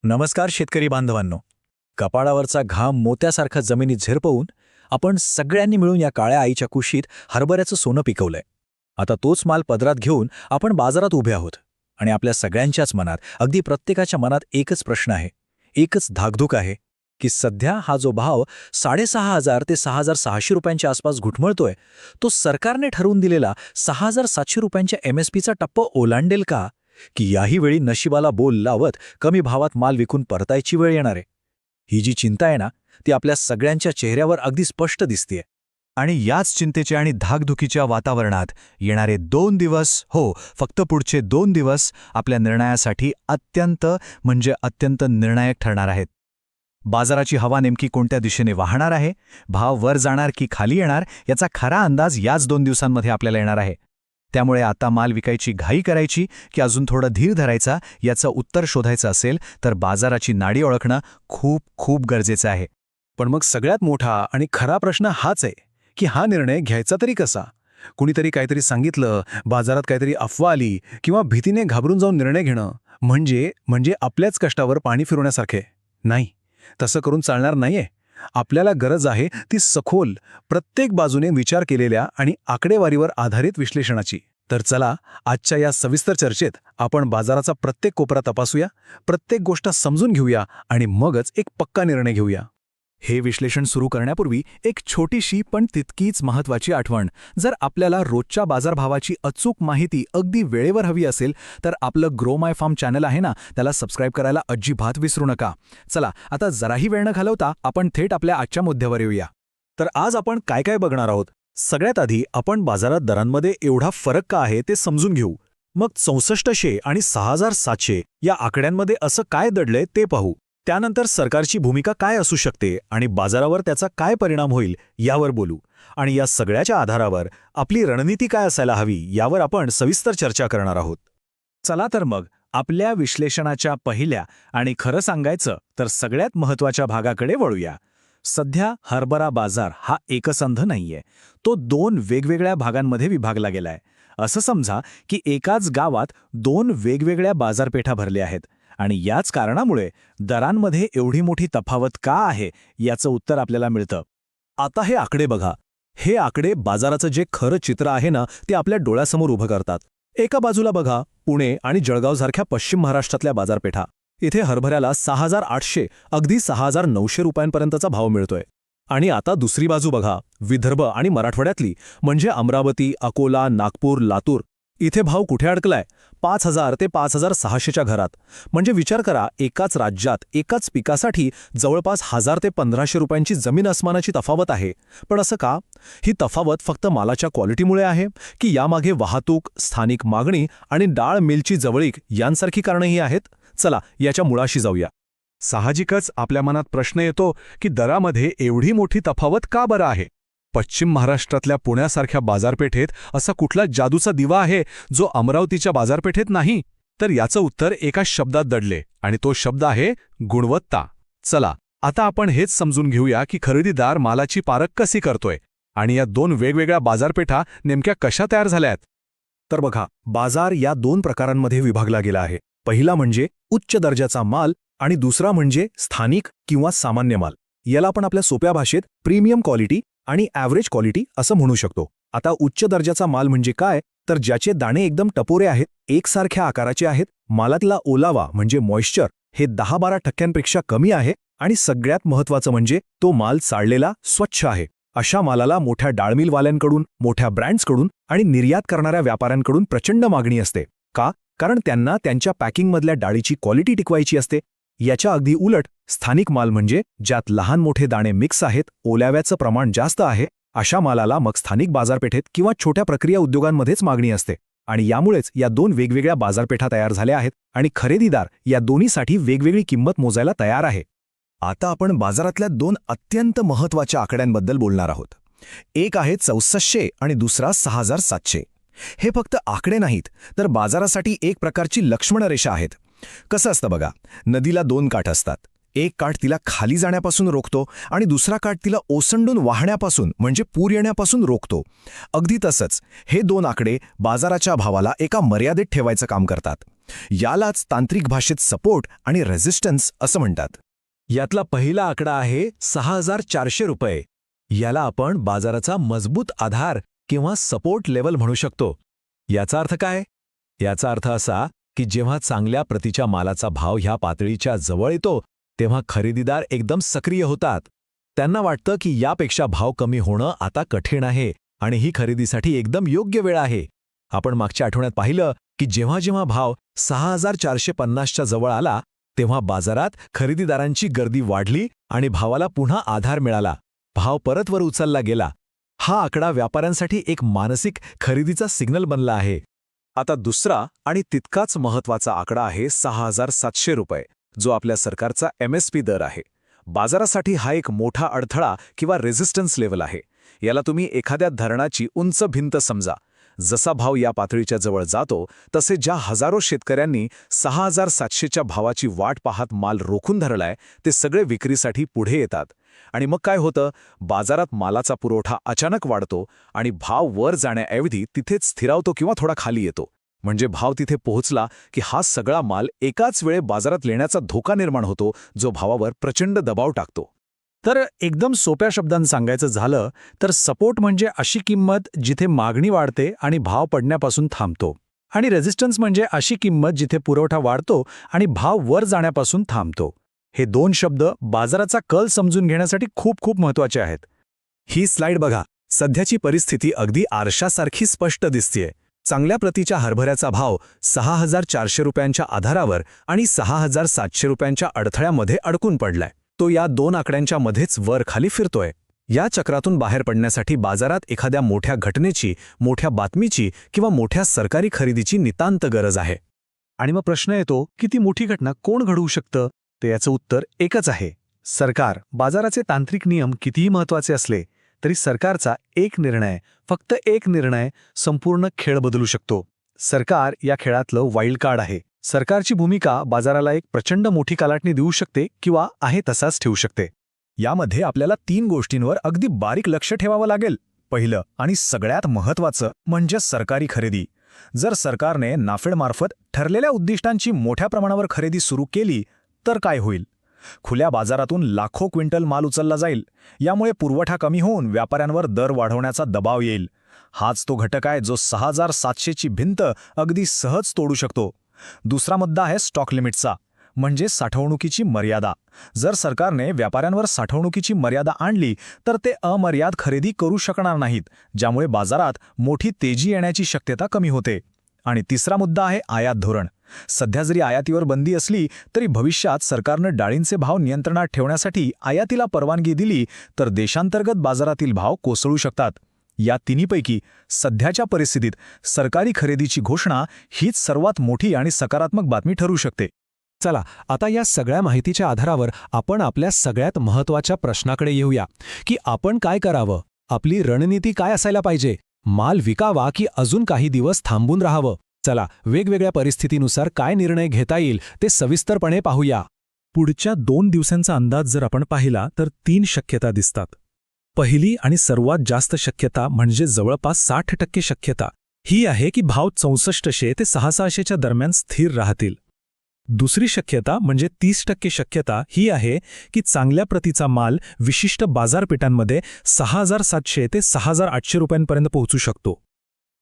नमस्कार शेतकरी बांधवांनो. कपाळावरचा घाम मोत्यासारखा जमिनीत झिरपवून आपण सगळ्यांनी मिळून या काळ्या आईच्या कुशीत हरभऱ्याचं सोनं पिकवलंय. आता तोच माल पदरात घेऊन आपण बाजारात उभे आहोत आणि आपल्या सगळ्यांच्याच मनात, अगदी प्रत्येकाच्या मनात एकच प्रश्न आहे, एकच धाकधूक आहे की सध्या हा जो भाव 6,500 ते 6,600 रुपयांच्या आसपास घुटमळतोय, तो सरकारने ठरवून दिलेला 6,700 रुपयांच्या MSPचा टप्पा ओलांडेल का, की याही वेळी नशिबाला बोल लावत कमी भावात माल विकून परतायची वेळ येणार आहे. ही जी चिंता आहे ना, ती आपल्या सगळ्यांच्या चेहऱ्यावर अगदी स्पष्ट दिसतेय. आणि याच चिंतेच्या आणि धाकधुकीच्या वातावरणात येणारे 2 दिवस, हो फक्त पुढचे 2 दिवस आपल्या निर्णयासाठी अत्यंत निर्णायक ठरणार आहेत. बाजाराची हवा नेमकी कोणत्या दिशेने वाहणार आहे, भाव वर जाणार की खाली येणार, याचा खरा अंदाज याच 2 दिवसांमध्ये आपल्याला येणार आहे. त्यामुळे आता माल विकायची घाई करायची की अजून थोडा धीर धरायचा, याचं उत्तर शोधायचं असेल तर बाजाराची नाडी ओळखणं खूप खूप गरजेचं आहे. पण मग सगळ्यात मोठा आणि खरा प्रश्न हाच आहे की हा निर्णय घ्यायचा तरी कसा. कुणीतरी काहीतरी सांगितलं, बाजारात काहीतरी अफवा आली किंवा भीतीने घाबरून जाऊन निर्णय घेणं म्हणजे आपल्याच कष्टावर पाणी फिरवण्यासारखे नाही. तसं करून चालणार नाहीये. आपल्याला गरज आहे ती सखोल, प्रत्येक बाजूने विचार केलेल्या आणि आकडेवारीवर आधारित विश्लेषणाची. तर चला, आजच्या या सविस्तर चर्चेत आपण बाजाराचा प्रत्येक कोपरा तपासूया, प्रत्येक गोष्ट समजून घेऊया आणि मगच एक पक्का निर्णय घेऊया. हे विश्लेषण सुरू करण्यापूर्वी एक छोटीशी पण तितकीच महत्त्वाची आठवण. जर आपल्याला रोजच्या बाजारभावाची अचूक माहिती अगदी वेळेवर हवी असेल तर आपलं ग्रो माय फार्म चॅनल आहे ना, त्याला सबस्क्राईब करायला अजिबात विसरू नका. चला, आता जराही वेळ न घालवता आपण थेट आपल्या आजच्या मुद्द्यावर येऊया. तर आज आपण काय काय बघणार आहोत. सगळ्यात आधी आपण बाजारात दरांमध्ये एवढा फरक का आहे ते समजून घेऊ. मग 6400 आणि 6,700 या आकड्यांमध्ये असं काय दडलंय ते पाहू. त्यानंतर सरकारची भूमिका काय असू शकते आणि बाजारावर त्याचा काय परिणाम होईल यावर बोलू. आणि या सगळ्याच्या आधारावर आपली रणनीती काय असायला हवी यावर आपण सविस्तर चर्चा करणार आहोत. चला तर मग आपल्या विश्लेषणाच्या पहिल्या आणि खरं सांगायचं तर सगळ्यात महत्त्वाच्या भागाकडे वळूया. सध्या हरभरा बाजार हा एकसंध नाहीये. तो 2 वेगवेगळ्या भागांमध्ये विभागला गेलाय. असं समजा की एकाच गावात 2 वेगवेगळ्या बाजारपेठा भरल्या आहेत आणि याच कारणामुळे दरांमध्ये एवढी मोठी तफावत का आहे याचं उत्तर आपल्याला मिळतं. आता हे आकडे बघा. हे आकडे बाजाराचं जे खरं चित्र आहे ना, ते आपल्या डोळ्यासमोर उभं करतात. एका बाजूला बघा पुणे आणि जळगावसारख्या पश्चिम महाराष्ट्रातल्या बाजारपेठा. इथे हरभऱ्याला 6,800 अगदी 6,900 रुपयांपर्यंतचा भाव मिळतोय. आणि आता दुसरी बाजू बघा, विदर्भ आणि मराठवाड्यातली, म्हणजे अमरावती, अकोला, नागपूर, लातूर. इथे भाव कुठे अडकलाय? 5,000 ते 5,600च्या घरात. म्हणजे विचार करा, एकाच राज्यात एकाच पिकासाठी जवळपास 1,000 ते 1,500 रुपयांची जमीन अस्मानाची तफावत आहे. पण असं का? ही तफावत फक्त मालाच्या क्वालिटीमुळे आहे की यामागे वाहतूक, स्थानिक मागणी आणि डाळ मिलची जवळीक यांसारखी कारणंही आहेत? चला, याच्या मुळाशी जाऊया. साहजिकच आपल्या मनात प्रश्न येतो की दरामध्ये एवढी मोठी तफावत का बरं आहे? पश्चिम महाराष्ट्रातल्या पुण्यासारख्या बाजारपेठेत असा कुठला जादूचा दिवा आहे जो अमरावतीच्या बाजारपेठेत नाही? तर याचं उत्तर एका शब्दात दडले आणि तो शब्द आहे गुणवत्ता. चला, आता आपण हेच समजून घेऊया की खरेदीदार मालाची पारख कशी करतोय आणि या 2 वेगवेगळ्या बाजारपेठा नेमक्या कशा तयार झाल्यात. तर बघा, बाजार या 2 प्रकारांमध्ये विभागला गेला आहे. पहिला म्हणजे उच्च दर्जाचा माल आणि दुसरा म्हणजे स्थानिक किंवा सामान्य माल. याला आपण आपल्या सोप्या भाषेत प्रीमियम क्वालिटी आणि ॲव्हरेज क्वालिटी असं म्हणू शकतो. आता उच्च दर्जाचा माल म्हणजे काय? तर ज्याचे दाणे एकदम टपोरे आहेत, एकसारख्या आकाराचे आहेत, मालातला ओलावा म्हणजे मॉइश्चर हे 10-12% कमी आहे आणि सगळ्यात महत्त्वाचं म्हणजे तो माल चाळलेला स्वच्छ आहे. अशा मालाला मोठ्या डाळमिलवाल्यांकडून, मोठ्या ब्रँड्सकडून आणि निर्यात करणाऱ्या व्यापाऱ्यांकडून प्रचंड मागणी असते. का? कारण त्यांना त्यांच्या पॅकिंगमधल्या डाळीची क्वालिटी टिकवायची असते. याच्या अगदी उलट स्थानिक माल म्हणजे ज्यात लहान मोठे दाणे मिक्स आहेत, ओलाव्याचं प्रमाण जास्त आहे, अशा मालाला मग स्थानिक बाजारपेठेत किंवा छोट्या प्रक्रिया उद्योगांमध्येच मागणी असते. आणि यामुळेच या 2 वेगवेगळ्या बाजारपेठा तयार झाल्या आहेत आणि खरेदीदार या दोन्हीसाठी वेगवेगळी किंमत मोजायला तयार आहे. आता आपण बाजारातल्या 2 अत्यंत महत्त्वाच्या आकड्यांबद्दल बोलणार आहोत. एक आहे 6400 आणि दुसरा 6,700. हे फक्त आकडे नाहीत, तर बाजारासाठी एक प्रकारची लक्ष्मण रेषा आहेत. कसं असतं बघा, नदीला 2 काठ असतात. एक काठ तिला खाली जाण्यापासून रोखतो आणि दुसरा काठ तिला ओसंडून वाहण्यापासून म्हणजे पूर येण्यापासून रोखतो. अगदी तसंच हे दोन आकडे बाजाराच्या भावाला एका मर्यादेत ठेवायचं काम करतात. यालाच तांत्रिक भाषेत सपोर्ट आणि रेझिस्टन्स असं म्हणतात. यातला पहिला आकडा आहे 6,400 रुपये. याला आपण बाजाराचा मजबूत आधार किंवा सपोर्ट लेवल म्हणू शकतो. याचा अर्थ काय? याचा अर्थ असा की जेव्हा चांगल्या प्रतीच्या मालाचा भाव ह्या पातळीच्या जवळ येतो तेव्हा खरेदीदार एकदम सक्रिय होतात. त्यांना वाटतं की यापेक्षा भाव कमी होणं आता कठीण आहे आणि ही खरेदीसाठी एकदम योग्य वेळ आहे. आपण मागच्या आठवड्यात पाहिलं की जेव्हा जेव्हा भाव 6,450च्या जवळ आला तेव्हा बाजारात खरेदीदारांची गर्दी वाढली आणि भावाला पुन्हा आधार मिळाला. भाव परत वर उचलला गेला. हा आकडा व्यापाऱ्यांसाठी एक मानसिक खरेदीचा सिग्नल बनला आहे. आता दुसरा आणि तितकाच महत्त्वाचा आकडा आहे 6,700 रुपये, जो आपल्या सरकारचा MSP दर आहे. बाजारासाठी हा एक मोठा अडथळा किंवा रेझिस्टन्स लेव्हल आहे. याला तुम्ही एखाद्या धरणाची उंच भिंत समजा. जसा भाव या पातळीच्या जवळ जातो तसे ज्या हजारो शेतकऱ्यांनी 6,700च्या भावाची वाट पाहत माल रोखून धरलाय ते सगळे विक्रीसाठी पुढे येतात. आणि मग काय होतं? बाजारात मालाचा पुरवठा अचानक वाढतो आणि भाव वर जाण्याऐवजी तिथेच स्थिरावतो किंवा थोडा खाली येतो. म्हणजे भाव तिथे पोहोचला की हा सगळा माल एकाच वेळे बाजारात येण्याचा धोका निर्माण होतो, जो भावावर प्रचंड दबाव टाकतो. तर एकदम सोप्या शब्दांत सांगायचं झालं तर सपोर्ट म्हणजे अशी किंमत जिथे मागणी वाढते आणि भाव पडण्यापासून थांबतो, आणि रेझिस्टन्स म्हणजे अशी किंमत जिथे पुरवठा वाढतो आणि भाव वर जाण्यापासून थांबतो. हे दोन शब्द बाजाराचा कल समजून घेण्यासाठी खूप खूप महत्त्वाचे आहेत. ही स्लाइड बघा. सध्याची परिस्थिती अगदी आरशासारखी स्पष्ट दिसतेय. चांगल्या प्रतीच्या हरभऱ्याचा भाव 6,400 रुपयांच्या आधारावर आणि 6,700 रुपयांच्या अडथळ्यामध्ये अडकून पडलाय. तो या दोन आकड्यांच्या मध्येच वर खाली फिरतोय. या चक्रातून बाहेर पडण्यासाठी बाजारात एखाद्या मोठ्या घटनेची, मोठ्या बातमीची किंवा मोठ्या सरकारी खरेदीची नितांत गरज आहे. आणि मग प्रश्न येतो की ती मोठी घटना कोण घडवू शकतं? तर याचं उत्तर एकच आहे, सरकार. बाजाराचे तांत्रिक नियम कितीही महत्त्वाचे असले तरी सरकारचा एक निर्णय, फक्त एक निर्णय संपूर्ण खेळ बदलू शकतो. सरकार या खेळातलं वाईल्ड कार्ड आहे. सरकारची भूमिका बाजाराला एक प्रचंड मोठी कलाटणी देऊ शकते किंवा आहे तसाच ठेवू शकते. यामध्ये आपल्याला 3 गोष्टींवर अगदी बारीक लक्ष ठेवावं लागेल. पहिलं आणि सगळ्यात महत्त्वाचं म्हणजे सरकारी खरेदी. जर सरकारने नाफेडमार्फत ठरलेल्या उद्दिष्टांची मोठ्या प्रमाणावर खरेदी सुरू केली तर काय होईल? खुल्या बाजारातून लाखो क्विंटल माल उचलला जाईल. यामुळे पुरवठा कमी होऊन व्यापाऱ्यांवर दर वाढवण्याचा दबाव येईल. हाच तो घटक आहे जो 6,700ची भिंत अगदी सहज तोडू शकतो. दुसरा मुद्दा आहे स्टॉक लिमिटचा, म्हणजे साठवणुकीची मर्यादा. जर सरकारने व्यापाऱ्यांवर साठवणुकीची मर्यादा आणली तर ते अमर्याद खरेदी करू शकणार नाहीत, ज्यामुळे बाजारात मोठी तेजी येण्याची शक्यता कमी होते. आणि तिसरा मुद्दा आहे आयात धोरण. सध्या जरी आयातीवर बंदी असली तरी भविष्यात सरकारनं डाळींचे भाव नियंत्रणात ठेवण्यासाठी आयातीला परवानगी दिली तर देशांतर्गत बाजारातील भाव कोसळू शकतात. या तिन्हीपैकी सध्याच्या परिस्थितीत सरकारी खरेदीची घोषणा हीच सर्वात मोठी आणि सकारात्मक बातमी ठरू शकते. चला, आता या सगळ्या माहितीच्या आधारावर आपण आपल्या सगळ्यात महत्त्वाच्या प्रश्नाकडे येऊया की आपण काय करावं? आपली रणनीती काय असायला पाहिजे? माल विकावा की अजून काही दिवस थांबून राहावं? चला, वेगवेगळ्या परिस्थितीनुसार काय निर्णय घेता येईल ते सविस्तरपणे पाहूया. पुढच्या 2 दिवसांचा अंदाज जर आपण पाहिला तर 3 शक्यता दिसतात. पहिली आणि सर्वात जास्त शक्यता म्हणजे जवळपास 60% शक्यता ही आहे की भाव 6400 ते 6600च्या दरम्यान स्थिर राहतील. दुसरी शक्यता म्हणजे 30% शक्यता ही आहे की चांगल्या प्रतीचा माल विशिष्ट बाजारपेठांमध्ये 6,700 ते 6,800 रुपयांपर्यंत पोहोचू शकतो.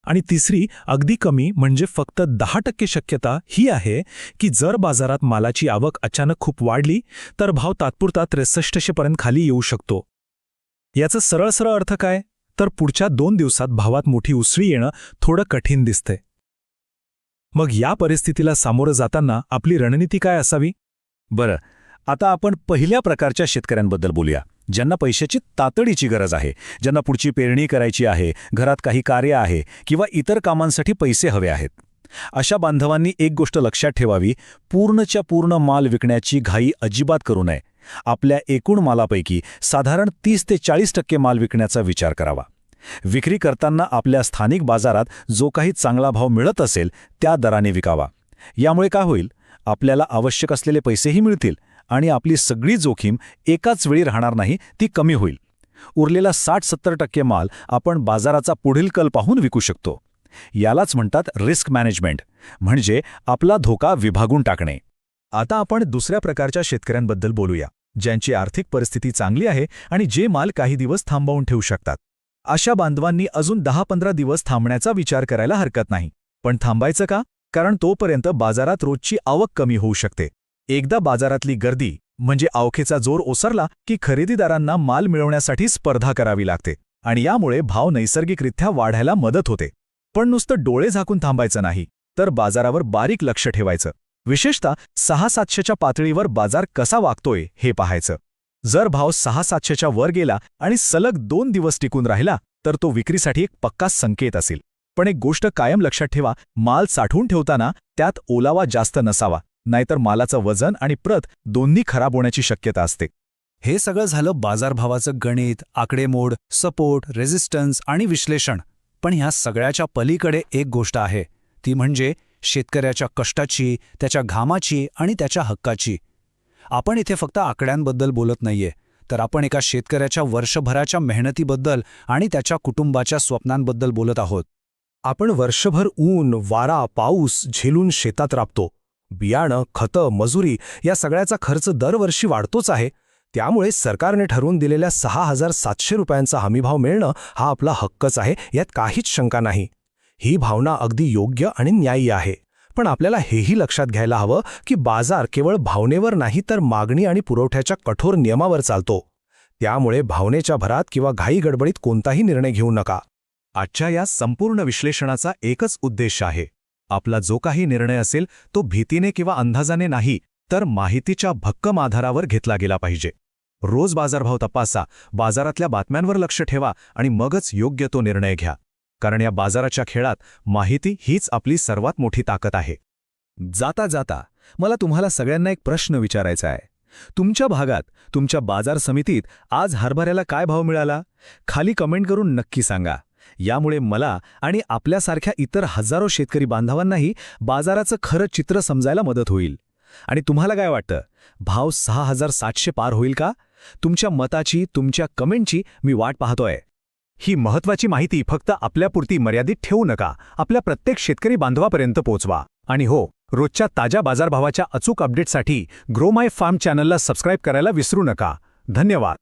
आणि तिसरी अगदी कमी म्हणजे फक्त 10% शक्यता ही आहे की जर बाजारात मालाची आवक अचानक खूप वाढली तर भाव तात्पुरता 6300 पर्यंत खाली येऊ शकतो. याचा सरळ अर्थ काय? तर पुढच्या 2 दिवसात भावात मोठी उसळी येणं थोडं कठीण दिसते. मग या परिस्थितीला सामोरं जाताना आपली रणनीती काय असावी? बरं, आता आपण पहिल्या प्रकारच्या शेतकऱ्यांबद्दल बोलूया, ज्यांना पैशाची तातडीची गरज आहे, ज्यांना पुढची पेरणी करायची आहे, घरात काही कार्य आहे किंवा इतर कामांसाठी पैसे हवे आहेत. अशा बांधवांनी एक गोष्ट लक्षात ठेवावी, पूर्णच्या पूर्ण माल विकण्याची घाई अजिबात करू नये. आपल्या एकूण मालापैकी साधारण 30 ते 40% माल विकण्याचा विचार करावा. विक्री करताना आपल्या स्थानिक बाजारात जो काही चांगला भाव मिळत असेल त्या दराने विकावा. यामुळे काय होईल? आपल्याला आवश्यक असलेले पैसेही मिळतील आणि आपली सगळी जोखीम एकाच वेळी राहणार नाही, ती कमी होईल. उरलेला 60-70% माल आपण बाजाराचा पुढील कल पाहून विकू शकतो. यालाच म्हणतात रिस्क मॅनेजमेंट, म्हणजे आपला धोका विभागून टाकणे. आता आपण दुसऱ्या प्रकारच्या शेतकऱ्यांबद्दल बोलूया, ज्यांची आर्थिक परिस्थिती चांगली आहे आणि जे माल काही दिवस थांबवून ठेवू शकतात. अशा बांधवांनी अजून 10-15 दिवस थांबण्याचा विचार करायला हरकत नाही. पण थांबायचं का? कारण तोपर्यंत बाजारात रोजची आवक कमी होऊ शकते. एकदा बाजारातली गर्दी म्हणजे आवकेचा जोर ओसरला की खरेदीदारांना माल मिळवण्यासाठी स्पर्धा करावी लागते आणि यामुळे भाव नैसर्गिकरित्या वाढायला मदत होते. पण नुसतं डोळे झाकून थांबायचं नाही, तर बाजारावर बारीक लक्ष ठेवायचं. विशेषतः 600-700च्या पातळीवर बाजार कसा वागतोय हे पाहायचं. जर भाव 600-700च्या वर गेला आणि सलग 2 दिवस टिकून राहिला तर तो विक्रीसाठी एक पक्का संकेत असेल. पण एक गोष्ट कायम लक्षात ठेवा, माल साठवून ठेवताना त्यात ओलावा जास्त नसावा, नाहीतर मालाचं वजन आणि प्रत दोन्ही खराब होण्याची शक्यता असते. हे सगळं झालं बाजारभावाचं गणित, आकडेमोड, सपोर्ट, रेझिस्टन्स आणि विश्लेषण. पण ह्या सगळ्याच्या पलीकडे एक गोष्ट आहे, ती म्हणजे शेतकऱ्याच्या कष्टाची, त्याच्या घामाची आणि त्याच्या हक्काची. आपण इथे फक्त आकड्यांबद्दल बोलत नाहीये, तर आपण एका शेतकऱ्याच्या वर्षभराच्या मेहनतीबद्दल आणि त्याच्या कुटुंबाच्या स्वप्नांबद्दल बोलत आहोत. आपण वर्षभर ऊन, वारा, पाऊस झेलून शेतात राबतो. बियाणं, खतं, मजुरी या सगळ्याचा खर्च दरवर्षी वाढतोच आहे. त्यामुळे सरकारने ठरवून दिलेल्या 6,700 रुपयांचा हमीभाव मिळणं हा आपला हक्कच आहे, यात काहीच शंका नाही. ही भावना अगदी योग्य आणि न्याय्य आहे. पण आपल्याला हेही लक्षात घ्यायला हवं की बाजार केवळ भावनेवर नाही तर मागणी आणि पुरवठ्याच्या कठोर नियमावर चालतो. त्यामुळे भावनेच्या भरात किंवा घाई गडबडीत कोणताही निर्णय घेऊ नका. आजच्या या संपूर्ण विश्लेषणाचा एकच उद्देश आहे. आपला जो काही निर्णय असेल तो भीतीने किंवा अंदाजाने नाही, तर माहितीच्या भक्कम आधारावर घेतला गेला पाहिजे. रोज बाजारभाव तपासा, बाजारातल्या बातम्यांवर लक्ष ठेवा आणि मगच योग्य तो निर्णय घ्या. कारण या बाजाराच्या खेळात माहिती हीच आपली सर्वात मोठी ताकद आहे. जाता जाता मला तुम्हाला सगळ्यांना एक प्रश्न विचारायचा आहे. तुमच्या भागात, तुमच्या बाजार समितीत आज हरभऱ्याला काय भाव मिळाला? खाली कमेंट करून नक्की सांगा. यामुळे मला आणि आपल्यासारख्या इतर हजारो शेतकरी बांधवांनाही बाजाराचं खरं चित्र समजायला मदत होईल. आणि तुम्हाला काय वाटतं, भाव 6,700 पार होईल का? तुमच्या मताची, तुमच्या कमेंटची मी वाट पाहतोय. ही महत्त्वाची माहिती फक्त आपल्यापुरती मर्यादित ठेवू नका, आपल्या प्रत्येक शेतकरी बांधवापर्यंत पोहोचवा. आणि हो, रोजच्या ताज्या बाजारभावाच्या अचूक अपडेटसाठी ग्रो माय फार्म चॅनलला सबस्क्राईब करायला विसरू नका. धन्यवाद.